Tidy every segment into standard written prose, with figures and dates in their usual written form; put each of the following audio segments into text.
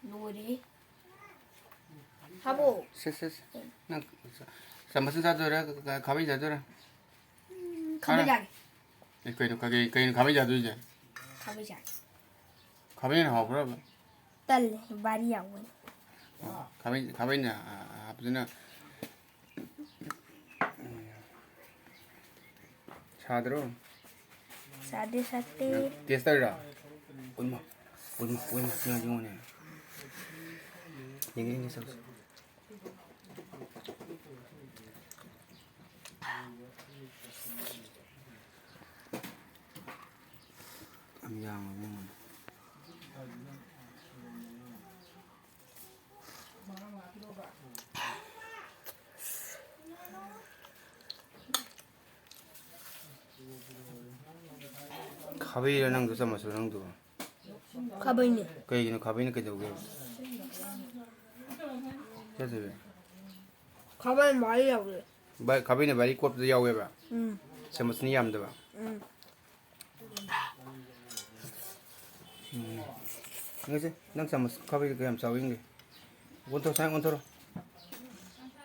노래 하보 나 sammasın 자더라 가만히 자더라 가보자 그이는 가만히 자도 이제 가보자 가만히는 하보라 딸 말이야 원 가만히 아버지는 차들어 사대 테스트라 얼마 그냥 이거네 얘기는 있어 양은 가베이랑 그 sama 도 가보이네 그 얘기는 가베이는 그 저기 그래서 왜 가보이 말이야 그래 가베이는 말이 꼽도 야외 봐 응 sama yam도 봐 응 그래서 난 sama 가베이 그 사오인 게 원토 상 원토로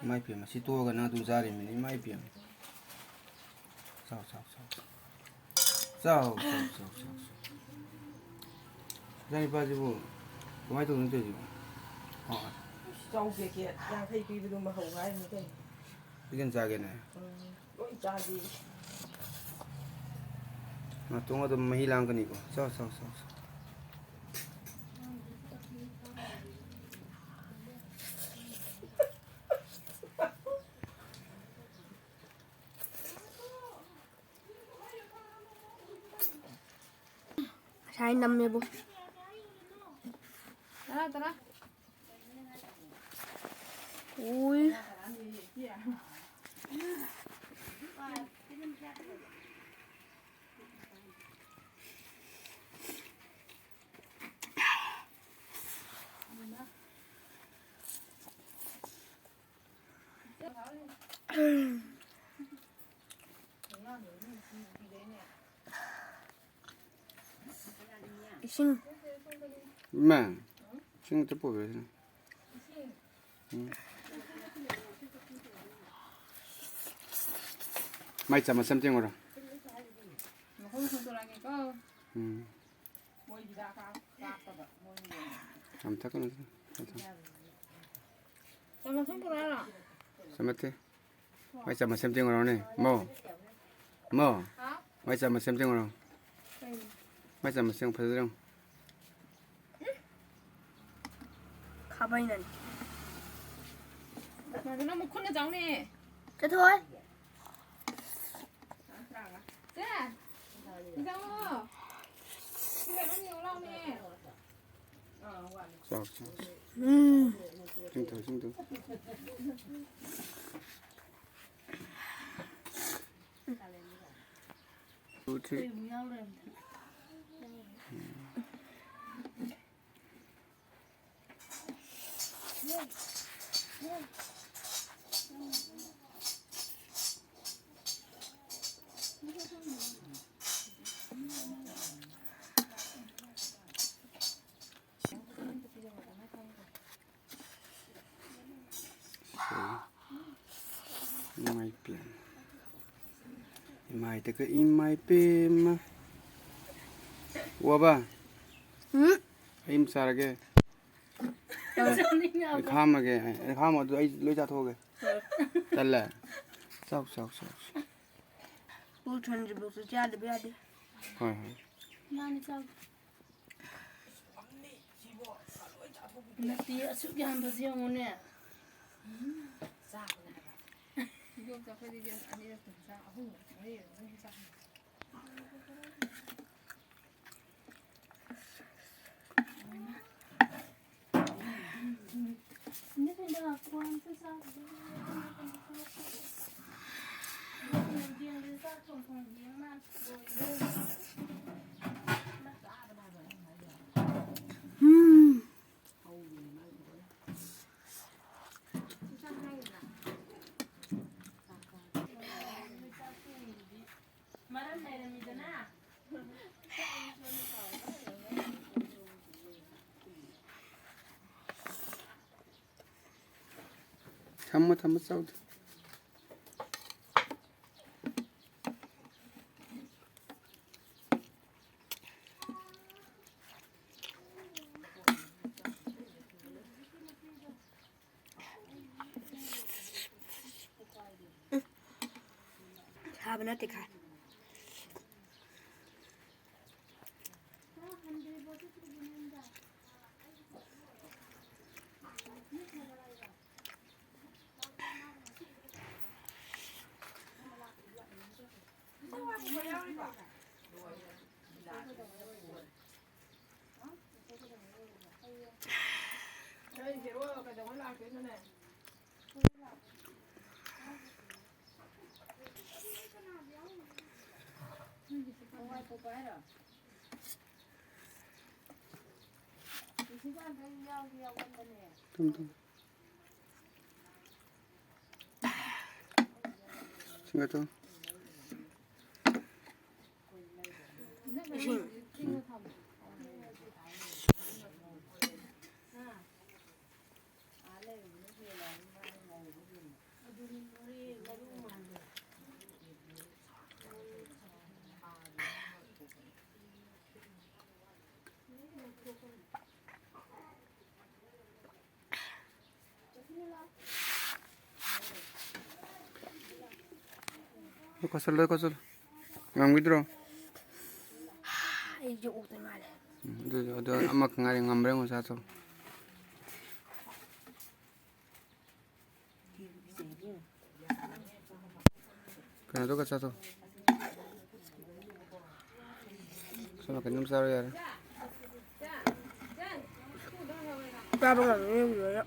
mai pia si to ga na tu zari mi mai pia sao zani ba ji bu mai to nte ji Trong việc hiện đang thay vì bây giờ mà hầu gái như thế ikan ja ge na lỗi cha gì na to ga to mahi lang ka ni ko sao 잘 남매보 따라 올 신 mà xin chấp bộ về mai chả mà xem tiếng rồi mà không 돌아가니까 뭐 이다가 까빠가 뭐 làm thắc nó 잠깐 손보라 알아 xem thế mai chả mà xem tiếng rồi này mò mai chả mà xem tiếng rồi mai chả mà xem phải không 가보이는 mà cái nó một con nó giống nè thế thôi thế đi đâu không cái nó nhiều lâu nè sao xin thử thì mai tới cái im mai pem ua ba im sao cái khám mà cái khám mà tôi lấy ra thôi cái chân là sao 울 전지 무슨 자리 배야돼 hỏi 많이 싸 나 뒤에 숙이 한 번씩 오네 이거 잡아야 되지 아니라 진짜 아우 왜 진짜 근데 내가 갖고 한 세상 Thăm sau Sao bên nó tiệt hả? Đây thì rồi cái đó là cái này. tum. Singkat tu. Kosol. Ngang withdraw. Ay, dụ tôi mà này. Ada amak ngari ngambreng satu. Kana tu kat satu. Sama kan numsar yaar. Ba ba ngon như vậy đó.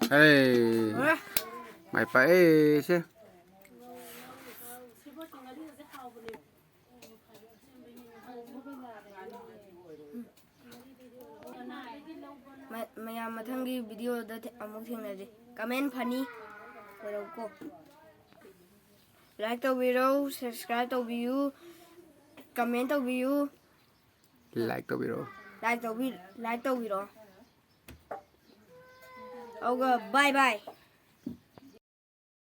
Hey, mày phải chứ. Mày mathanggi video da amuk thengnari. Comment phani. Ko. Like the video, subscribe the video, comment the video. Like the video. Like the video. Okay, bye bye.